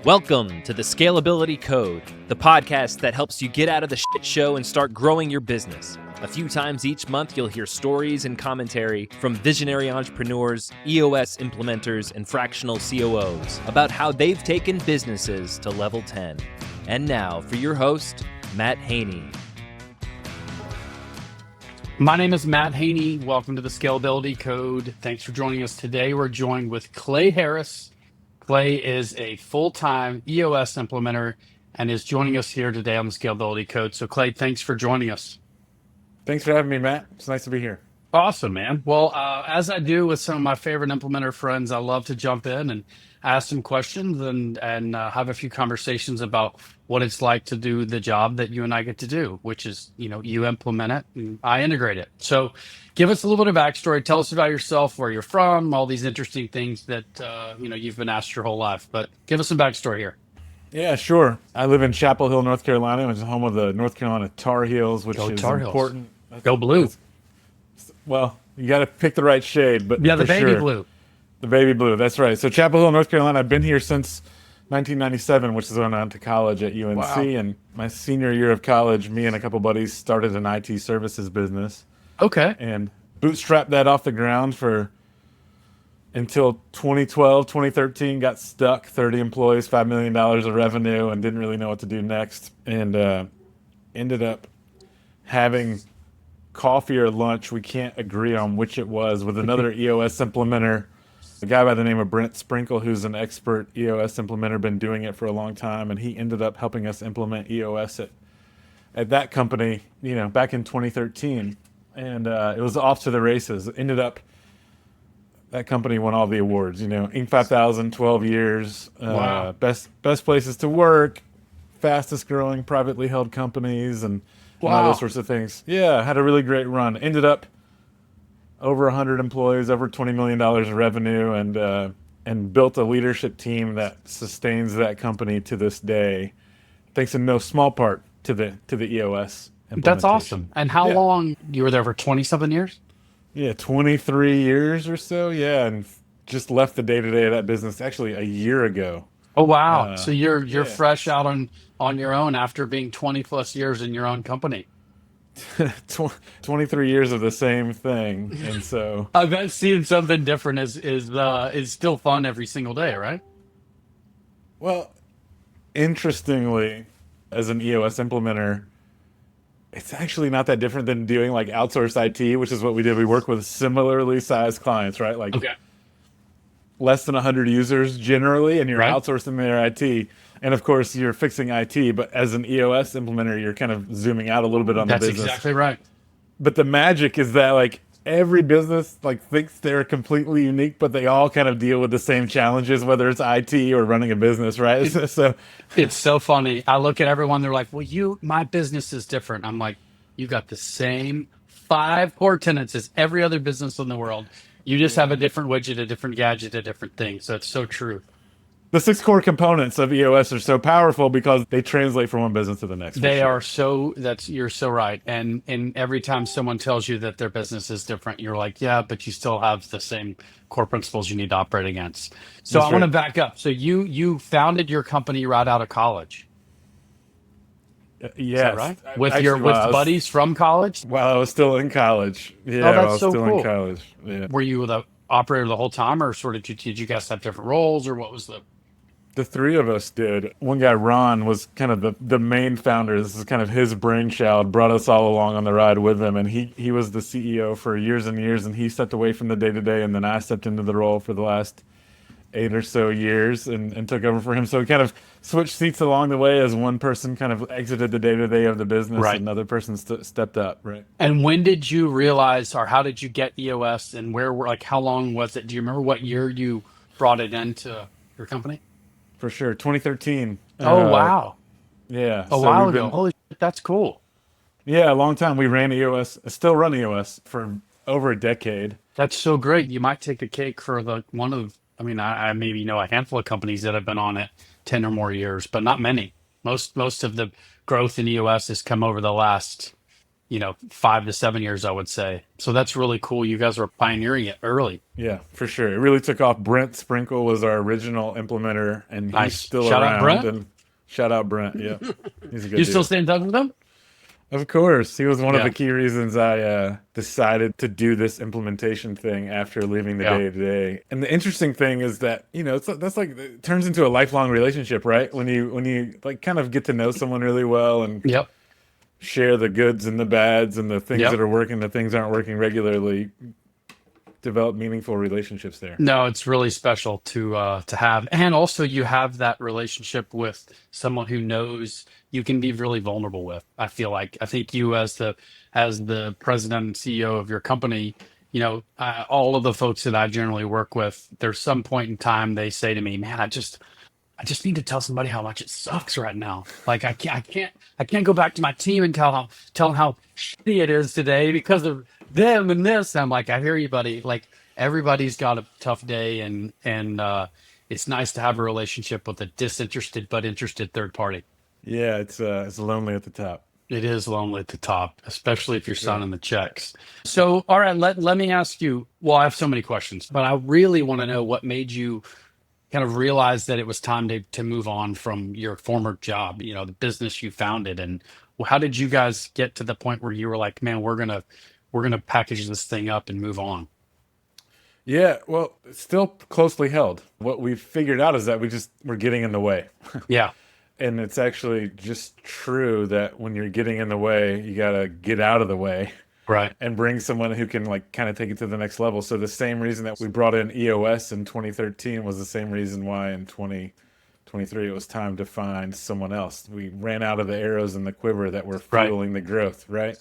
Welcome to the Scalability Code, the podcast that helps you get out of the shit show and start growing your business. A few times each month, you'll hear stories and commentary from visionary entrepreneurs, EOS implementers, and fractional COOs about how they've taken businesses to level 10. And now, for your host, Matt Haney. My name is Matt Haney. Welcome to the Scalability Code. Thanks for joining us today. We're joined with Clay Harris. Clay is a full-time EOS implementer and is joining us here today on the Scalability Code. So Clay, thanks for joining us. Thanks for having me, Matt. It's nice to be here. Awesome, man. Well, as I do with some of my favorite implementer friends, I love to jump in and ask some questions and have a few conversations about what it's like to do the job that you and I get to do, which is, you implement it and I integrate it. So give us a little bit of backstory. Tell us about yourself, where you're from, all these interesting things that, you've been asked your whole life. But give us some backstory here. Yeah, sure. I live in Chapel Hill, North Carolina, which is home of the North Carolina Tar Heels, which is important. Go blue. Well, you got to pick the right shade, but yeah, the baby sure. blue. The baby blue, that's right. So Chapel Hill, North Carolina, I've been here since 1997, which is when I went to college at UNC. Wow. And my senior year of college, me and a couple buddies started an IT services business. Okay. And bootstrapped that off the ground until 2012, 2013, got stuck, 30 employees, $5 million of revenue, and didn't really know what to do next. And ended up having coffee or lunch, we can't agree on which it was, with another EOS implementer, a guy by the name of Brent Sprinkle, who's an expert EOS implementer, been doing it for a long time, and he ended up helping us implement EOS at that company, back in 2013. And it was off to the races. It ended up, that company won all the awards, Inc. 5000, 12 years, Wow. best places to work, fastest growing privately held companies, and all those sorts of things. Yeah, had a really great run. Ended up over 100 employees, over $20 million of revenue, and built a leadership team that sustains that company to this day, thanks in no small part to the EOS implementation. That's awesome. And how long? You were there for 20-something years? Yeah, 23 years or so. Yeah, and just left the day-to-day of that business actually a year ago. Oh, wow. So you're fresh out on your own after being 20 plus years in your own company. 23 years of the same thing. And so I bet seeing something different is still fun every single day, right? Well, interestingly, as an EOS implementer, it's actually not that different than doing like outsourced IT, which is what we did. We work with similarly sized clients, right? Like less than 100 users generally, and you're outsourcing their IT. And of course, you're fixing IT, but as an EOS implementer, you're kind of zooming out a little bit on the business. That's exactly right. But the magic is that like every business thinks they're completely unique, but they all kind of deal with the same challenges, whether it's IT or running a business, right? So it's so funny. I look at everyone, they're like, well, my business is different. I'm like, you got the same 5 core tenets as every other business in the world. You just have a different widget, a different gadget, a different thing. So it's so true. The 6 core components of EOS are so powerful because they translate from one business to the next. You're so right. And every time someone tells you that their business is different, you're like, yeah, but you still have the same core principles you need to operate against. So I want to back up. So you founded your company right out of college. Yes. Right? With buddies from college? While I was still in college. Yeah, that's while I was so still cool. in college. Yeah. Were you the operator the whole time, or sort of did you guys have different roles, or what was the 3 of us did. One guy, Ron, was kind of the main founder. This is kind of his brainchild, brought us all along on the ride with him. And he was the CEO for years and years, and he stepped away from the day-to-day, and then I stepped into the role for the last 8 or so years and took over for him. So we kind of switched seats along the way as one person kind of exited the day-to-day of the business, and another person stepped up. Right. And when did you realize, or how did you get EOS, and how long was it? Do you remember what year you brought it into your company? For sure, 2013. Oh, wow. Yeah. A while ago. Holy shit, that's cool. Yeah, a long time. We ran EOS, still run EOS for over a decade. That's so great. You might take the cake for I maybe know a handful of companies that have been on it 10 or more years, but not many. Most of the growth in EOS has come over the last 5 to 7 years, I would say. So that's really cool. You guys were pioneering it early. Yeah, for sure. It really took off. Brent Sprinkle was our original implementer, and he's Nice. still Shout out, around. Brent. And shout out Brent. Yeah, he's a good You dude. still stay in touch with him? Of course, he was one of Yeah. the key reasons I decided to do this implementation thing after leaving the Yeah. day to day. And the interesting thing is that that's like it turns into a lifelong relationship, right? When you like kind of get to know someone really well and Yep. share the goods and the bads and the things Yep. that are working, the things aren't working regularly, develop meaningful relationships there. No, it's really special to have, and also you have that relationship with someone who knows you can be really vulnerable with. I think you as the president and CEO of your company, all of the folks that I generally work with, there's some point in time they say to me, "Man, I just need to tell somebody how much it sucks right now. Like I can't go back to my team and tell them how shitty it is today because of them and this." I'm like, I hear you, buddy. Like everybody's got a tough day, and it's nice to have a relationship with a disinterested but interested third party. Yeah, it's lonely at the top. It is lonely at the top, especially if you're signing the checks. So, all right, let me ask you. Well, I have so many questions, but I really want to know what made you kind of realize that it was time to move on from your former job, the business you founded. And how did you guys get to the point where you were like, man, we're gonna package this thing up and move on? Yeah, well, it's still closely held. What we've figured out is that we're getting in the way. Yeah. And it's actually just true that when you're getting in the way, you got to get out of the way Right. and bring someone who can like kind of take it to the next level. So the same reason that we brought in EOS in 2013 was the same reason why in 2023 it was time to find someone else. We ran out of the arrows in the quiver that were Right. fueling the growth, right?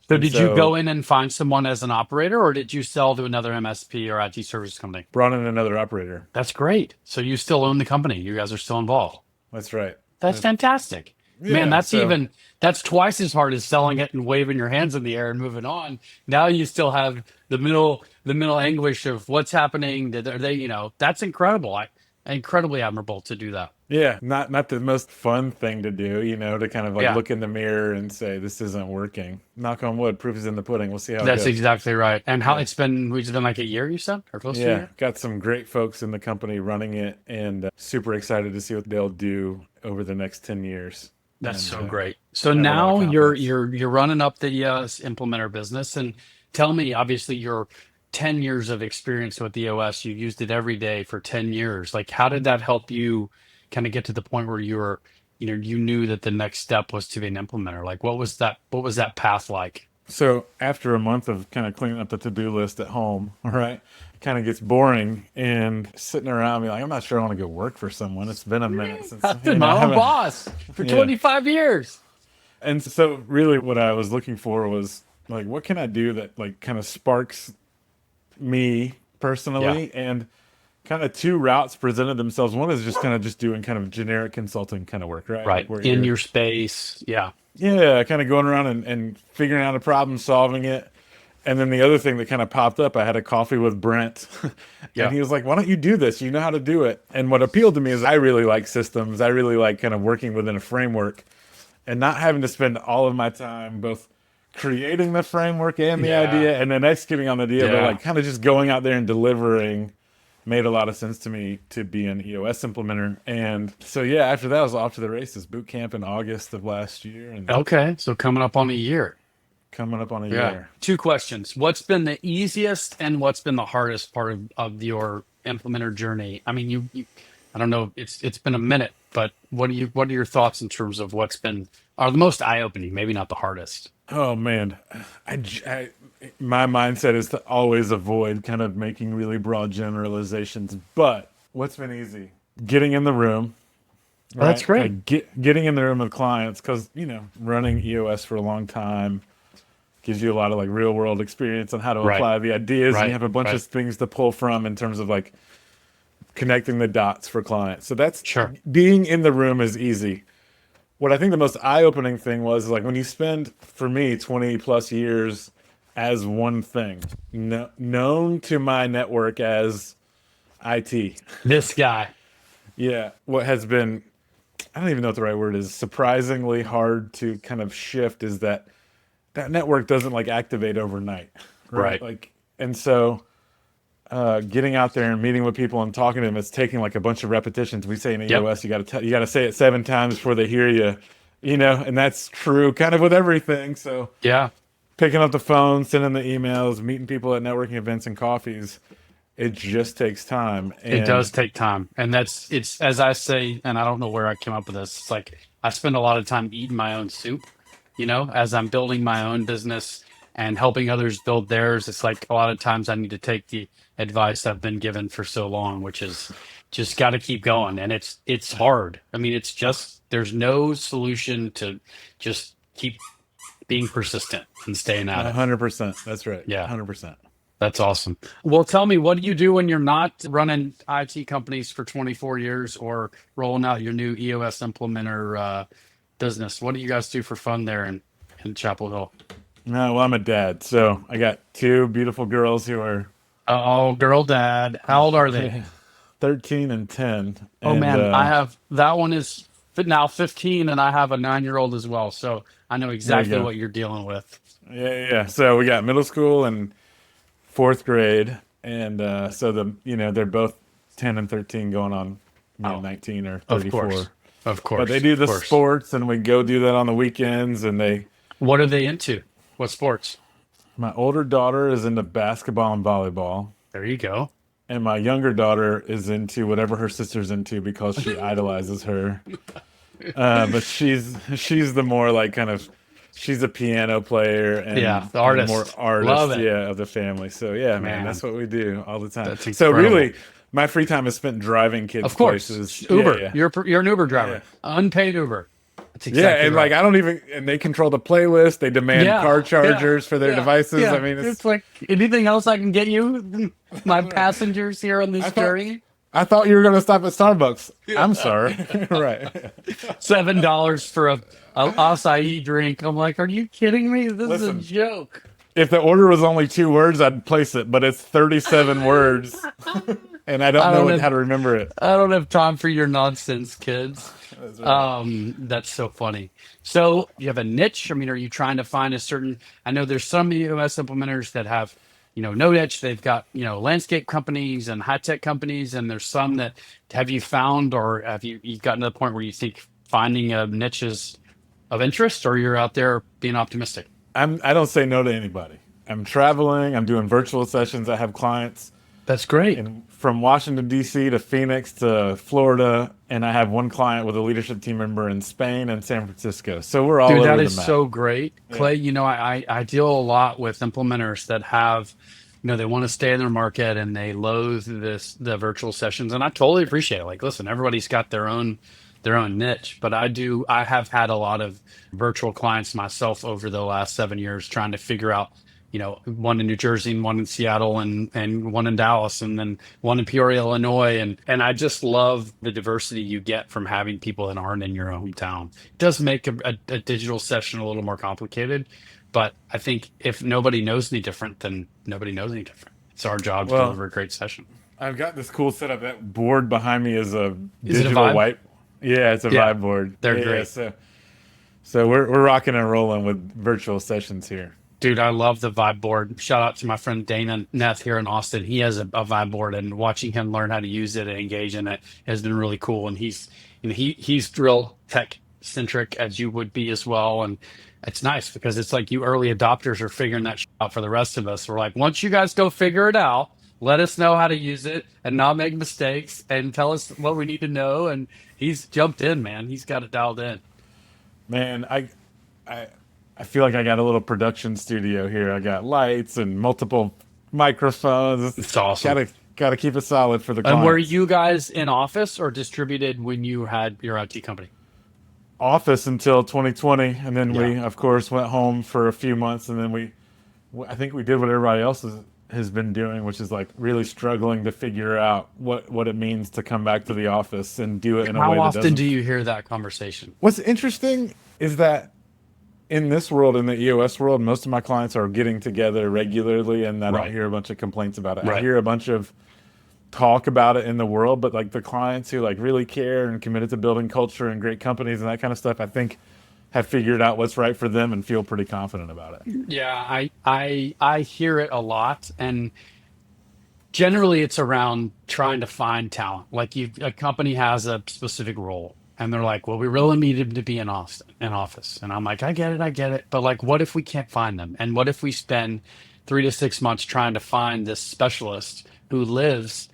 So And did you go in and find someone as an operator, or did you sell to another MSP or IT service company? brought in another operator. That's great. So you still own the company. You guys are still involved. That's right. That's fantastic. Yeah, Man, so- that's twice as hard as selling it and waving your hands in the air and moving on. Now you still have the middle anguish of what's happening. That's incredible. Incredibly admirable to do that. Yeah, not the most fun thing to do, to kind of like Yeah. look in the mirror and say this isn't working. Knock on wood, proof is in the pudding. We'll see how it That's goes. exactly right. And how it's been like a year, you said, or close to a Yeah, year? got some great folks in the company running it, and super excited to see what they'll do over the next 10 years. That's And, so great. So have a lot of now you're confidence. you're running up the EOS implementer business, and tell me, obviously, your 10 years of experience with EOS, you used it every day for 10 years. Like, how did that help you kind of get to the point where you knew that the next step was to be an implementer? Like, what was that path like? So after a month of kind of cleaning up the to-do list at home, all right, kind of gets boring and sitting around being like, I'm not sure I want to go work for someone. It's been a minute since I've been my I own haven't- boss for Yeah. 25 years. And so really what I was looking for was like, what can I do that like kind of sparks me personally? And kind of two routes presented themselves. One is just kind of just doing kind of generic consulting kind of work, right? Right. Where In you're- your space. Yeah. Yeah, kind of going around and figuring out a problem, solving it. And then the other thing that kind of popped up, I had a coffee with Brent, Yeah. and he was like, "Why don't you do this? You know how to do it." And what appealed to me is I really like systems. I really like kind of working within a framework and not having to spend all of my time both creating the framework and the Yeah. idea and then executing on the idea, but Yeah. like kind of just going out there and delivering made a lot of sense to me to be an EOS implementer. And so, yeah, after that, I was off to the races. Boot camp in August of last year and Okay. So coming up on a year. coming up on a year. Two questions. What's been the easiest and what's been the hardest part of your implementer journey? I mean, you I don't know, it's been a minute, but what are your thoughts in terms of what's been are the most eye-opening, maybe not the hardest? Oh, man. My mindset is to always avoid kind of making really broad generalizations. But what's been easy? Getting in the room. Oh, that's great. Getting in the room with clients because, running EOS for a long time gives you a lot of like real world experience on how to Right. apply the ideas. Right. And you have a bunch Right. of things to pull from in terms of like connecting the dots for clients. So that's Sure. being in the room is easy. What I think the most eye-opening thing was like when you spend, for me, 20 plus years as one thing, known to my network as IT. This guy. Yeah. What has been, I don't even know what the right word is, surprisingly hard to kind of shift is that that network doesn't like activate overnight, right? Right. Like, and so getting out there and meeting with people and talking to them, it's taking like a bunch of repetitions. We say in Yep. EOS, you got to say it 7 times before they hear you, and that's true kind of with everything. So Yeah. picking up the phone, sending the emails, meeting people at networking events and coffees, it just takes time. It And does take time. And it's as I say, and I don't know where I came up with this. It's like I spend a lot of time eating my own soup, as I'm building my own business and helping others build theirs. It's like a lot of times I need to take the advice I've been given for so long, which is just got to keep going. And it's hard. I mean, it's just there's no solution to just keep being persistent and staying at it. 100%. That's right. Yeah. 100%. That's awesome. Well, tell me, what do you do when you're not running IT companies for 24 years or rolling out your new EOS implementer business? What do you guys do for fun there in Chapel Hill? No, well, I'm a dad. So I got 2 beautiful girls who are Oh, girl dad. How old are they? 13 and 10. Oh, And, man, I have that one is now 15 and I have a 9-year-old as well. So I know exactly go. what you're dealing with. Yeah. So we got middle school and 4th grade. And so they're both 10 and 13 going on 19 or Of 34. course. Of course. But they do the Of course. sports and we go do that on the weekends. And What are they into? What sports? my older daughter is into basketball and volleyball. There you go. And my younger daughter is into whatever her sister's into because she idolizes her. But she's the more like kind of she's a piano player and Yeah, the artist. more artist, Love it. Of the family. So yeah, man, Man. that's what we do all the time. That's So incredible. really, my free time is spent driving kids Of course, places. Uber. Yeah. You're an Uber driver, unpaid Uber. That's Yeah, exactly and right. like I don't even, and they control the playlist. They demand car chargers for their devices. Yeah. I mean, it's like anything else I can get you, my passengers here on this journey. I thought you were going to stop at Starbucks. I'm sorry. Right. $7 for a acai drink. I'm like, are you kidding me? This Listen. is a joke. If the order was only 2 words, I'd place it, but it's 37 words, and I don't know how to remember it. I don't have time for your nonsense, kids. That's right. That's so funny. So you have a niche. I mean, are you trying to find a certain? I know there's some EOS implementers that have, no niche. They've got landscape companies and high tech companies, and there's some that have you found, or have you gotten to the point where you think finding a niche is of interest, or you're out there being optimistic? I don't say no to anybody. I'm traveling. I'm doing virtual sessions. I have clients That's great. from Washington, D.C. to Phoenix to Florida. And I have one client with a leadership team member in Spain and San Francisco. So we're all Dude, over that the is map. so great. Clay, I deal a lot with implementers that have, they want to stay in their market and they loathe the virtual sessions. And I totally appreciate it. Like, listen, everybody's got their own niche, but I have had a lot of virtual clients myself over the last 7 years trying to figure out, one in New Jersey and one in Seattle and one in Dallas and then one in Peoria, Illinois. And I just love the diversity you get from having people that aren't in your hometown. It does make a digital session a little more complicated, but I think if nobody knows any different, then nobody knows any different. It's our job to deliver a great session. I've got this cool setup. That board behind me is a Is it a digital Vibe? white. Yeah, it's a Vibe board. They're great. So we're rocking and rolling with virtual sessions here. Dude, I love the Vibe board. Shout out to my friend Dana Neth here in Austin. He has a Vibe board, and watching him learn how to use it and engage in it has been really cool. And he's real tech centric as you would be as well. And it's nice because it's like you early adopters are figuring that out for the rest of us. We're like, once you guys go figure it out, let us know how to use it and not make mistakes and tell us what we need to know. And he's jumped in, man. He's got it dialed in. Man, I feel like I got a little production studio here. I got lights and multiple microphones. It's awesome. Gotta keep it solid for the clients. And were you guys in office or distributed when you had your IT company? Office until 2020, and then we, of course, went home for a few months, and then I think we did what everybody else has been doing, which is like really struggling to figure out what it means to come back to the office and do it in a way that How doesn't. often do you hear that conversation? What's interesting is that in this world, in the EOS world, most of my clients are getting together regularly, and I don't hear a bunch of complaints about it. I hear a bunch of talk about it in the world, but like the clients who like really care and committed to building culture and great companies and that kind of stuff, I think have figured out what's right for them and feel pretty confident about it. Yeah, I hear it a lot, and generally it's around trying to find talent. Like a company has a specific role, and they're like, "Well, we really need him to be in office." And I'm like, I get it, but like, what if we can't find them? And what if we spend 3 to 6 months trying to find this specialist who lives,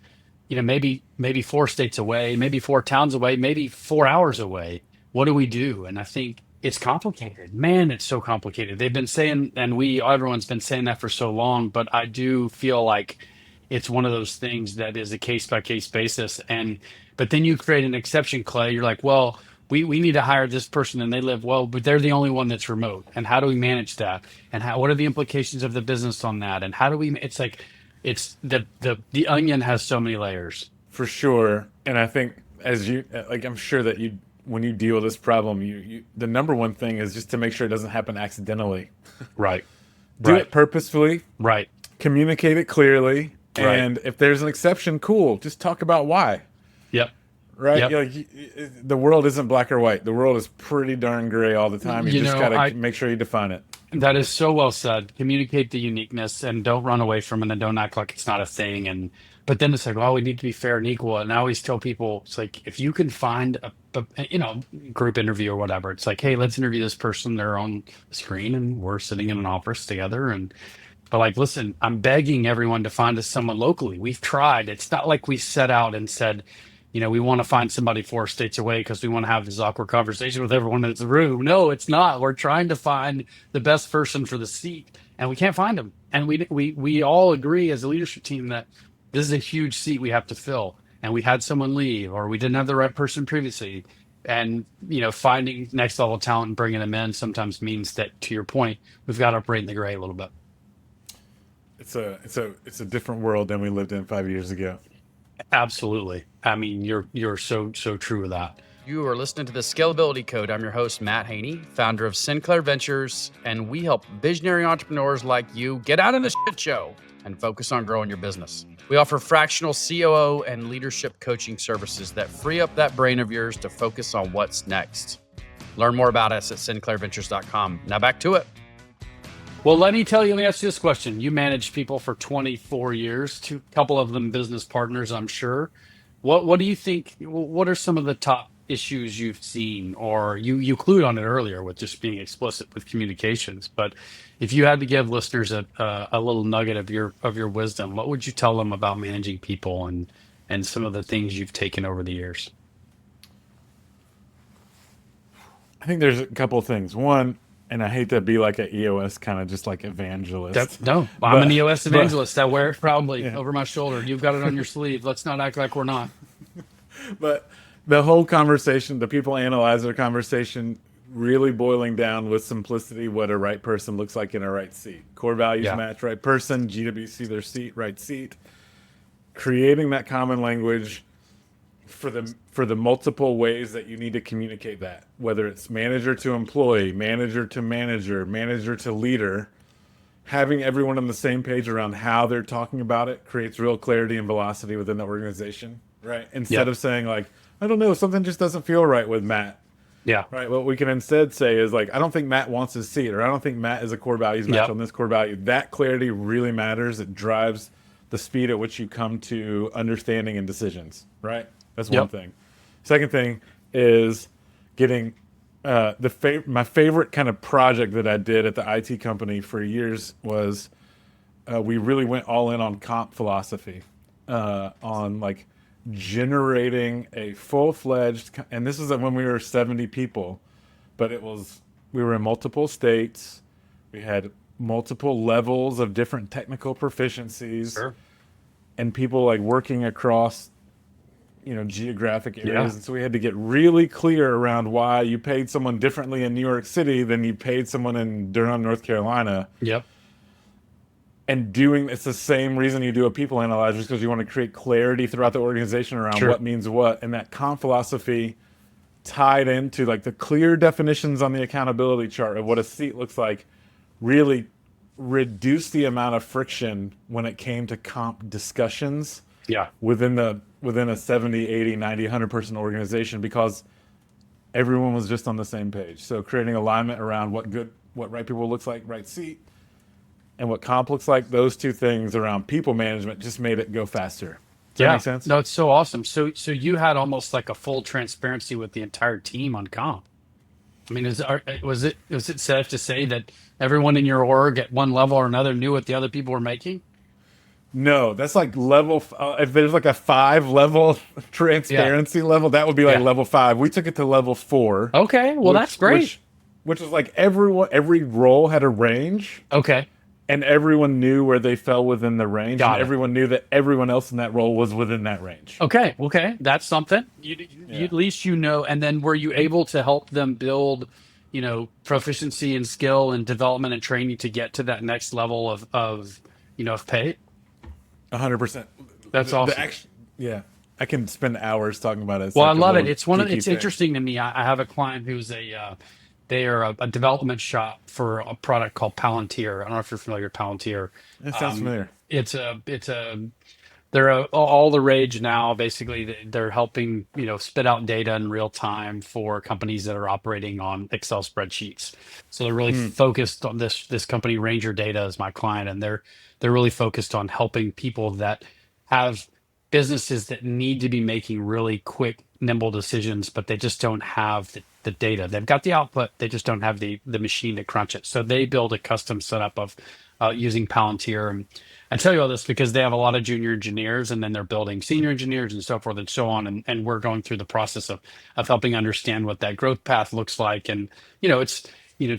maybe 4 states away, maybe 4 towns away, maybe 4 hours away? What do we do? And I think it's complicated. Man, it's so complicated. They've been saying, and everyone's been saying that for so long, but I do feel like it's one of those things that is a case by case basis. But then you create an exception, Clay. You're like, well, we need to hire this person and they live well, but they're the only one that's remote. And how do we manage that? And what are the implications of the business on that? And how do we, it's like, it's the onion has so many layers. For sure. And I think I'm sure that when you deal with this problem, the number one thing is just to make sure it doesn't happen accidentally. Right. Do it purposefully. Right. Communicate it clearly. Right. And if there's an exception, cool. Just talk about why. Yep. Right? Yep. The world isn't black or white. The world is pretty darn gray all the time. You just got to make sure you define it. That is so well said. Communicate the uniqueness and don't run away from it and don't act like it's not a thing. But then it's like, well, we need to be fair and equal. And I always tell people, it's like, if you can find a group interview or whatever, it's like, hey, let's interview this person. They're on the screen and we're sitting in an office together. But like, listen, I'm begging everyone to find us someone locally. We've tried. It's not like we set out and said, we want to find somebody 4 states away because we want to have this awkward conversation with everyone in the room. No, it's not. We're trying to find the best person for the seat, and we can't find them. And we all agree as a leadership team that this is a huge seat we have to fill. And we had someone leave, or we didn't have the right person previously. And finding next level talent and bringing them in sometimes means that, to your point, we've got to operate in the gray a little bit. It's a different world than we lived in 5 years ago. Absolutely. I mean, you're so true with that. You are listening to the Scalability Code. I'm your host, Matt Haney, founder of Sinclair Ventures, and we help visionary entrepreneurs like you get out of the shit show and focus on growing your business. We offer fractional COO and leadership coaching services that free up that brain of yours to focus on what's next. Learn more about us at sinclairventures.com. Now back to it. Well, let me ask you this question. You managed people for 24 years, a couple of them business partners, I'm sure. What do you think, what are some of the top issues you've seen? Or you clued on it earlier with just being explicit with communications, but if you had to give listeners a little nugget of your wisdom, what would you tell them about managing people and some of the things you've taken over the years? I think there's a couple of things. One, and I hate to be like an EOS kind of just like evangelist. I'm an EOS evangelist. I wear it proudly over my shoulder. You've got it on your sleeve. Let's not act like we're not. But the whole conversation, the people analyzer conversation, really boiling down with simplicity what a right person looks like in a right seat. Core values match right person, GWC their seat, right seat. Creating that common language for the multiple ways that you need to communicate that, whether it's manager to employee, manager to manager, manager to leader, having everyone on the same page around how they're talking about it creates real clarity and velocity within the organization, right? Instead of saying like, I don't know, something just doesn't feel right with Matt. Yeah. Right. What we can instead say is like, I don't think Matt wants his seat, or I don't think Matt is a core values match on this core value. That clarity really matters. It drives the speed at which you come to understanding and decisions, right? That's one thing. Second thing is getting my favorite kind of project that I did at the IT company for years was we really went all in on comp philosophy, on like generating a full-fledged, and this is when we were 70 people, but we were in multiple states. We had multiple levels of different technical proficiencies, and people like working across geographic areas. And so we had to get really clear around why you paid someone differently in New York City than you paid someone in Durham, North Carolina. And it's the same reason you do a people analyzer, is because you want to create clarity throughout the organization around what means what. And that comp philosophy tied into like the clear definitions on the accountability chart of what a seat looks like really reduced the amount of friction when it came to comp discussions within a 70, 80, 90, 100 person organization, because everyone was just on the same page. So creating alignment around what right people looks like, right seat, and what comp looks like, those two things around people management just made it go faster. Does that make sense? No, it's so awesome. So you had almost like a full transparency with the entire team on comp. I mean, was it safe to say that everyone in your org at one level or another knew what the other people were making? No, that's like level. If there's like a 5-level transparency level, that would be like level 5. We took it to level 4. Okay, well that's great. Which was like every role had a range. Okay. And everyone knew where they fell within the range. Got and it. everyone knew that everyone else in that role was within that range. Okay, that's something. You at least you know. And then were you able to help them build, proficiency and skill and development and training to get to that next level of pay? 100%. That's awesome. Yeah, I can spend hours talking about it. Well, I love it. It's interesting to me. I have a client who's they are a development shop for a product called Palantir. I don't know if you're familiar with Palantir. It sounds familiar. They're all the rage now. Basically, they're helping spit out data in real time for companies that are operating on Excel spreadsheets. So they're really focused on this company. Ranger Data is my client, and they're really focused on helping people that have businesses that need to be making really quick, nimble decisions, but they just don't have the data. They've got the output, they just don't have the machine to crunch it. So they build a custom setup of using Palantir. And I tell you all this because they have a lot of junior engineers, and then they're building senior engineers and so forth and so on. And we're going through the process of helping understand what that growth path looks like. And it's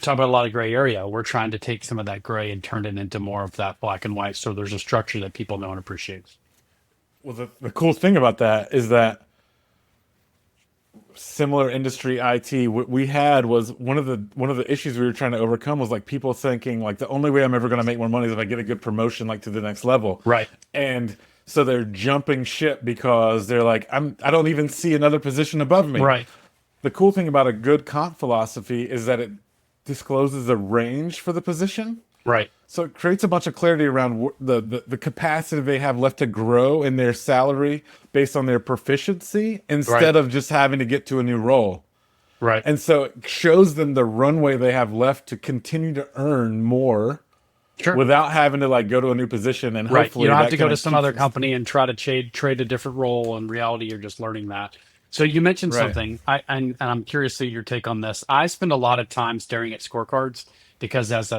talk about a lot of gray area. We're trying to take some of that gray and turn it into more of that black and white. So there's a structure that people know and appreciate. Well, the cool thing about that is that similar industry IT, what we had was one of the issues we were trying to overcome was like people thinking like the only way I'm ever going to make more money is if I get a good promotion like to the next level. Right. And so they're jumping ship because they're like, I don't even see another position above me. Right. The cool thing about a good comp philosophy is that it discloses a range for the position. Right. So it creates a bunch of clarity around the capacity they have left to grow in their salary based on their proficiency instead of just having to get to a new role. Right. And so it shows them the runway they have left to continue to earn more without having to like go to a new position and hopefully you don't have to go to some other company and try to trade a different role. In reality, you're just learning that. So you mentioned something, and I'm curious to your take on this. I spend a lot of time staring at scorecards because as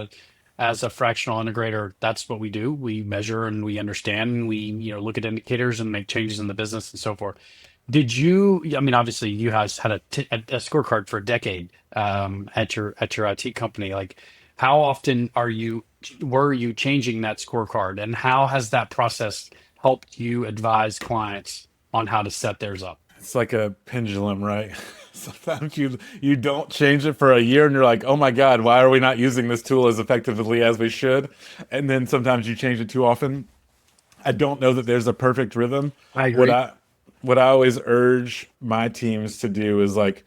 a fractional integrator, that's what we do. We measure and we understand, and we look at indicators and make changes in the business and so forth. Did you? I mean, obviously, you guys had a scorecard for a decade at your IT company. Like, how often were you changing that scorecard, and how has that process helped you advise clients on how to set theirs up? It's like a pendulum, right? Sometimes you don't change it for a year and you're like, oh my God, why are we not using this tool as effectively as we should? And then sometimes you change it too often. I don't know that there's a perfect rhythm. I agree. What I always urge my teams to do is like,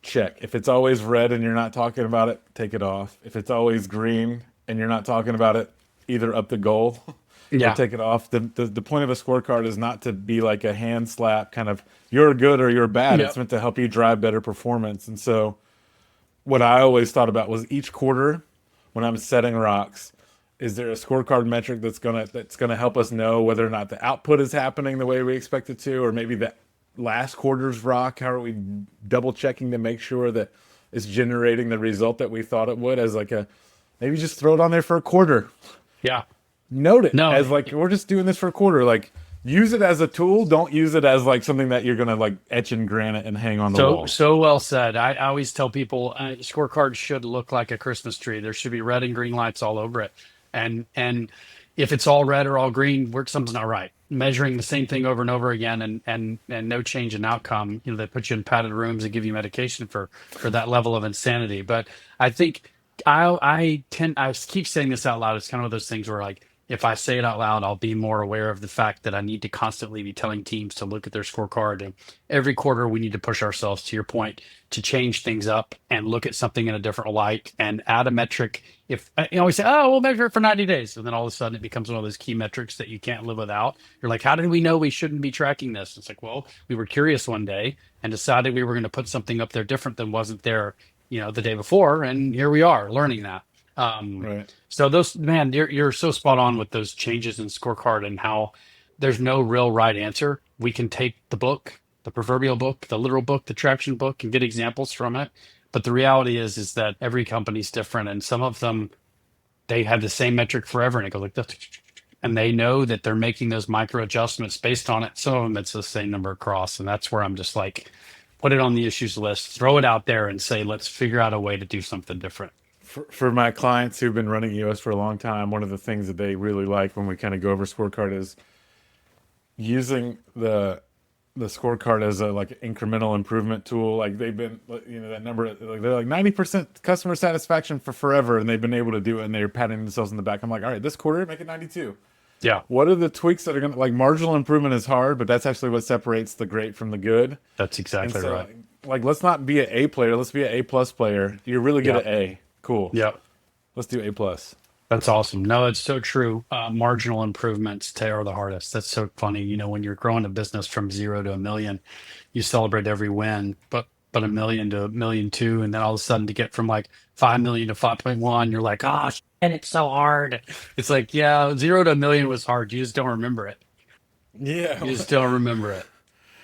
check. If it's always red and you're not talking about it, take it off. If it's always green and you're not talking about it, either up the goal or take it off. The point of a scorecard is not to be like a hand slap kind of you're good or you're bad. It's meant to help you drive better performance. And so what I always thought about was each quarter when I'm setting rocks, is there a scorecard metric that's gonna help us know whether or not the output is happening the way we expect it to, or maybe the last quarter's rock, how are we double checking to make sure that it's generating the result that we thought it would, as like maybe just throw it on there for a quarter. Yeah. Note it as like, we're just doing this for a quarter. Like, use it as a tool. Don't use it as like something that you're going to like etch in granite and hang on the wall. So well said. I always tell people scorecards should look like a Christmas tree. There should be red and green lights all over it. And if it's all red or all green, something's not right. Measuring the same thing over and over again and no change in outcome, they put you in padded rooms and give you medication for that level of insanity. But I think I keep saying this out loud. It's kind of one of those things where like, if I say it out loud, I'll be more aware of the fact that I need to constantly be telling teams to look at their scorecard. And every quarter, we need to push ourselves, to your point, to change things up and look at something in a different light and add a metric. If we say, oh, we'll measure it for 90 days. And then all of a sudden it becomes one of those key metrics that you can't live without. You're like, how did we know we shouldn't be tracking this? It's like, well, we were curious one day and decided we were going to put something up there different than wasn't there, the day before. And here we are learning that. Right. So you're so spot on with those changes in scorecard and how there's no real right answer. We can take the book, the proverbial book, the literal book, the traction book, and get examples from it. But the reality is that every company's different, and some of them, they have the same metric forever, and it goes like this, and they know that they're making those micro adjustments based on it. Some of them, it's the same number across, and that's where I'm just like, put it on the issues list, throw it out there, and say, let's figure out a way to do something different. For my clients who've been running EOS for a long time, one of the things that they really like when we kind of go over scorecard is using the scorecard as a like incremental improvement tool. Like they've been, that number, like they're like 90% customer satisfaction for forever, and they've been able to do it, and they're patting themselves in the back. I'm like, all right, this quarter, make it 92. Yeah. What are the tweaks that are going to, like, marginal improvement is hard, but that's actually what separates the great from the good. That's exactly right. Like, let's not be an A player. Let's be an A plus player. You're really good at A. Cool. Yeah. Let's do A plus. That's awesome. No, it's so true. Marginal improvements are the hardest. That's so funny. When you're growing a business from 0 to 1 million, you celebrate every win, but 1 million to 1.2 million, and then all of a sudden to get from like 5 million to 5.1, you're like, oh, and it's so hard. It's like, yeah, 0 to 1 million was hard. You just don't remember it. Yeah. You just don't remember it.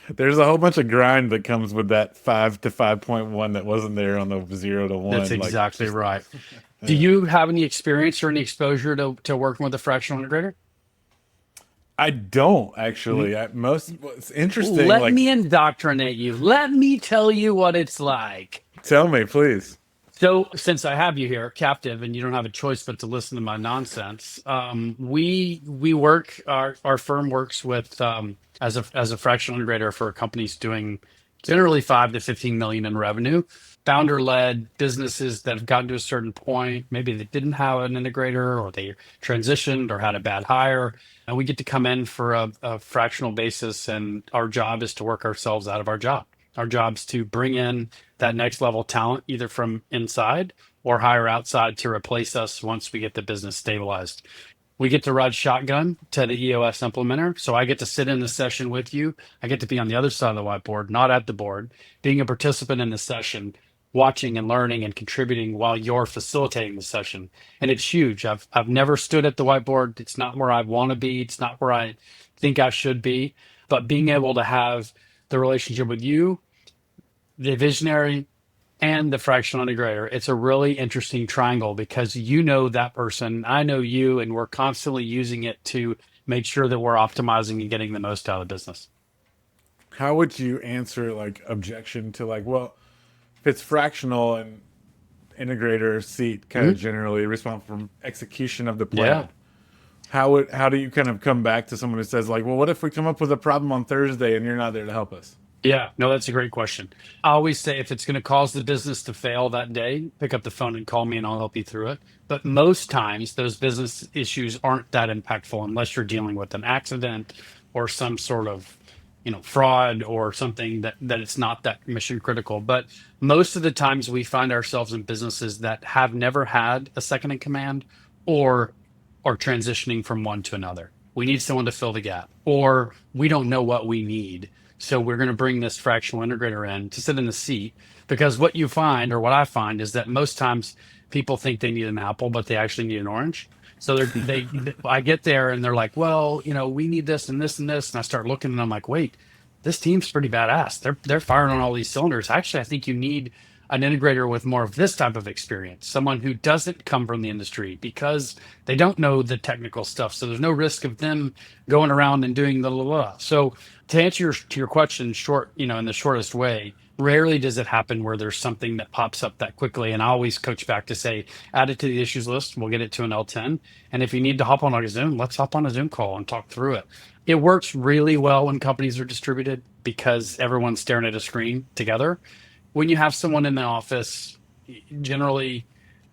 There's a whole bunch of grind that comes with that 5 to 5.1 that wasn't there on the 0 to 1. That's exactly right. Yeah. Do you have any experience or any exposure to working with a fractional integrator? I don't actually. It's interesting. Let me indoctrinate you. Let me tell you what it's like. Tell me, please. So, since I have you here, captive, and you don't have a choice but to listen to my nonsense, we work. Our firm works with as a fractional integrator for companies doing generally 5 to 15 million in revenue. Founder-led businesses that have gotten to a certain point, maybe they didn't have an integrator, or they transitioned, or had a bad hire, and we get to come in for a fractional basis, and our job is to work ourselves out of our job. Our job is to bring in that next level talent, either from inside or hire outside to replace us once we get the business stabilized. We get to ride shotgun to the EOS implementer. So I get to sit in the session with you. I get to be on the other side of the whiteboard, not at the board, being a participant in the session, watching and learning and contributing while you're facilitating the session. And it's huge. I've never stood at the whiteboard. It's not where I want to be. It's not where I think I should be. But being able to have the relationship with you, the visionary, and the fractional integrator, it's a really interesting triangle, because that person, I know you, and we're constantly using it to make sure that we're optimizing and getting the most out of the business. How would you answer like objection to like, well, if it's fractional and integrator seat kind of generally responsible for execution of the plan? Yeah. How do you kind of come back to someone who says like, well, what if we come up with a problem on Thursday and you're not there to help us? Yeah, no, that's a great question. I always say, if it's going to cause the business to fail that day, pick up the phone and call me and I'll help you through it. But most times those business issues aren't that impactful unless you're dealing with an accident or some sort of, fraud or something that it's not that mission critical. But most of the times we find ourselves in businesses that have never had a second in command, or are transitioning from one to another. We need someone to fill the gap, or we don't know what we need. So we're going to bring this fractional integrator in to sit in the seat, because what you find, or what I find, is that most times people think they need an apple, but they actually need an orange. So I get there and they're like, well, we need this and this and this. And I start looking and I'm like, wait, this team's pretty badass. They're firing on all these cylinders. Actually, I think you need an integrator with more of this type of experience, someone who doesn't come from the industry, because they don't know the technical stuff. So there's no risk of them going around and doing the blah. So to answer your question short, in the shortest way, rarely does it happen where there's something that pops up that quickly. And I always coach back to say, add it to the issues list. We'll get it to an L10. And if you need to hop on a Zoom, let's hop on a Zoom call and talk through it. It works really well when companies are distributed, because everyone's staring at a screen together. When you have someone in the office, generally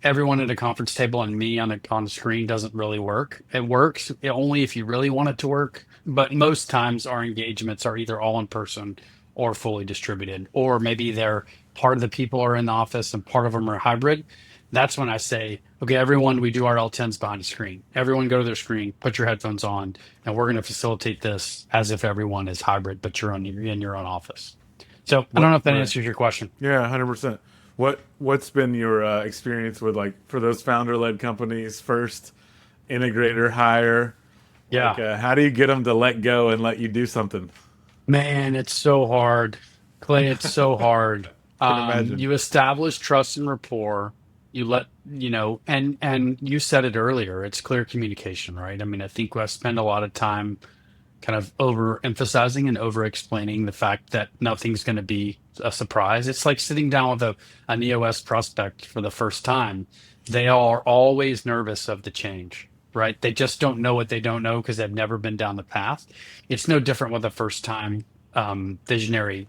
everyone at a conference table and me on the screen doesn't really work. It works only if you really want it to work. But most times our engagements are either all in person or fully distributed, or maybe they're part of the people are in the office and part of them are hybrid. That's when I say, okay, everyone, we do our L10s behind a screen. Everyone go to their screen, put your headphones on, and we're going to facilitate this as if everyone is hybrid, but you're in your own office. So I don't know if that answers your question. Yeah, 100%. What's been your experience with, like, for those founder-led companies, first integrator hire? Yeah. Like, how do you get them to let go and let you do something? Man, it's so hard. Clay, it's so hard. Imagine. You establish trust and rapport. You let, and you said it earlier, it's clear communication, right? I mean, I think I spend a lot of time kind of overemphasizing and over explaining the fact that nothing's going to be a surprise. It's like sitting down with an EOS prospect for the first time. They are always nervous of the change, right? They just don't know what they don't know because they've never been down the path. It's no different with a first time visionary,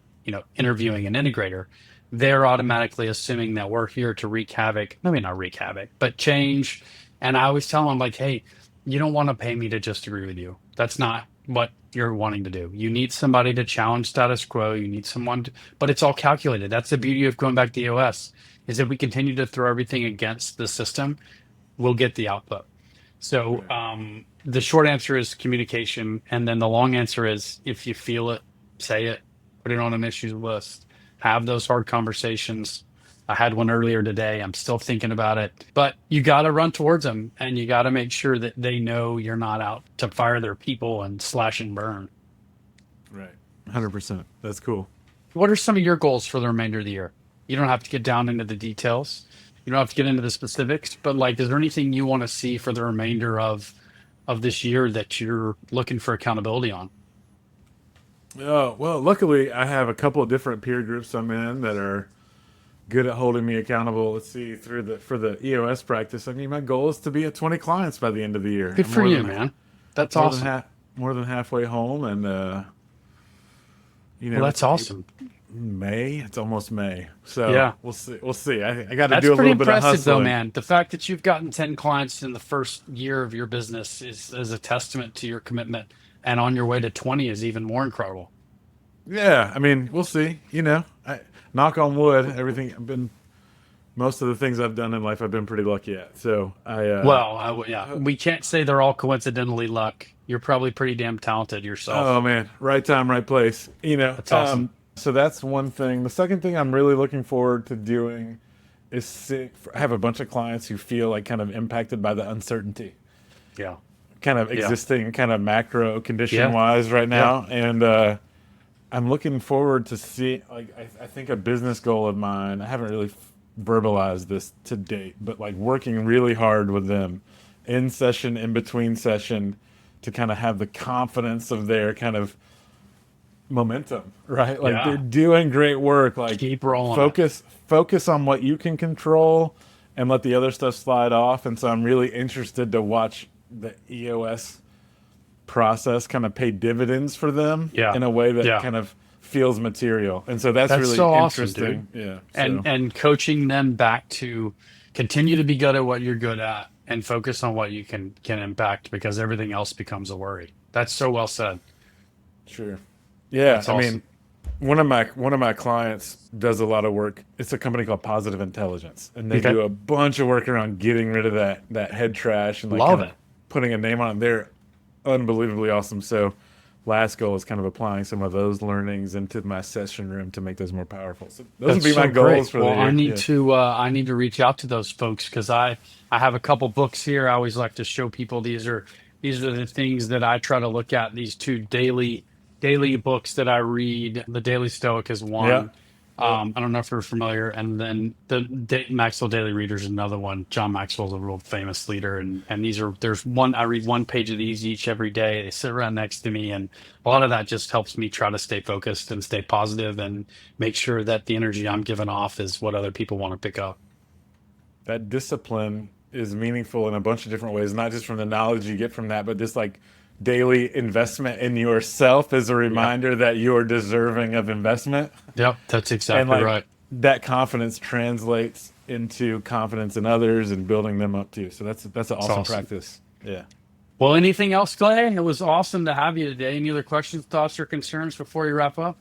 interviewing an integrator. They're automatically assuming that we're here to wreak havoc, maybe not wreak havoc, but change. And I always tell them, like, hey, you don't want to pay me to just agree with you. That's not what you're wanting to do. You need somebody to challenge status quo. You need someone but it's all calculated. That's the beauty of going back to EOS, is if we continue to throw everything against the system, we'll get the output. So the short answer is communication. And then the long answer is, if you feel it, say it, put it on an issues list, have those hard conversations. I had one earlier today. I'm still thinking about it, but you got to run towards them, and you got to make sure that they know you're not out to fire their people and slash and burn. Right. 100%. That's cool. What are some of your goals for the remainder of the year? You don't have to get down into the details. You don't have to get into the specifics, but, like, is there anything you want to see for the remainder of this year that you're looking for accountability on? Oh, well, luckily I have a couple of different peer groups I'm in that are good at holding me accountable. Let's see, for the EOS practice, I mean, my goal is to be at 20 clients by the end of the year. Good for you, man. That's awesome. More than halfway home, and well, that's awesome. May. It's almost May, so yeah, we'll see. I got to That's do a pretty little bit of impressive, hustling. though, man. The fact that you've gotten 10 clients in the first year of your business is a testament to your commitment, and on your way to 20 is even more incredible. Yeah, I mean, we'll see. Knock on wood, most of the things I've done in life, I've been pretty lucky at. So we can't say they're all coincidentally luck. You're probably pretty damn talented yourself. Oh man, right time, right place. That's awesome. So that's one thing. The second thing I'm really looking forward to doing is I have a bunch of clients who feel like kind of impacted by the uncertainty. Yeah. Kind of existing, kind of macro condition wise right now, and I'm looking forward to see. Like, I think a business goal of mine. I haven't really verbalized this to date, but, like, working really hard with them in session, in between session, to kind of have the confidence of their kind of momentum, right? Like, they're doing great work. Like, keep rolling. Focus on what you can control, and let the other stuff slide off. And so I'm really interested to watch the EOS process kind of pay dividends for them in a way that kind of feels material. And so that's really so interesting. Awesome, dude. And coaching them back to continue to be good at what you're good at and focus on what you can impact, because everything else becomes a worry. That's so well said. Sure. Yeah. That's awesome. Mean, one of my clients does a lot of work. It's a company called Positive Intelligence, and they do a bunch of work around getting rid of that head trash and, like, love it, putting a name on it. They're unbelievably awesome. So last goal is kind of applying some of those learnings into my session room to make those more powerful. So those would be my goals for the year. I need to reach out to those folks, because I have a couple books here. I always like to show people these are the things that I try to look at. These two daily books that I read. The Daily Stoic is one. Yeah. I don't know if you're familiar. And then the Maxwell Daily Reader is another one. John Maxwell's a real famous leader. And I read one page of these each every day. They sit around next to me. And a lot of that just helps me try to stay focused and stay positive and make sure that the energy I'm giving off is what other people want to pick up. That discipline is meaningful in a bunch of different ways, not just from the knowledge you get from that, but just, like, daily investment in yourself is a reminder that you're deserving of investment. Yep, that's exactly right. That confidence translates into confidence in others and building them up too. So that's an awesome awesome. practice. Yeah. Well, anything else, Clay? It was awesome to have you today. Any other questions, thoughts, or concerns before you wrap up?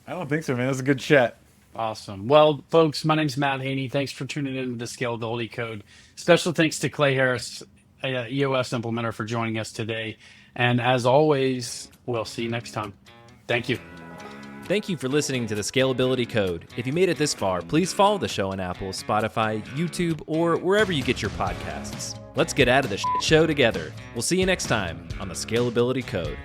I don't think so, man. It was a good chat. Awesome. Well, folks, my name's Matt Haney. Thanks for tuning in to the Scalability Code. Special thanks to Clay Harris, EOS implementer, for joining us today. And as always, we'll see you next time. Thank you. Thank you for listening to the Scalability Code. If you made it this far, please follow the show on Apple, Spotify, YouTube, or wherever you get your podcasts. Let's get out of the show together. We'll see you next time on the Scalability Code.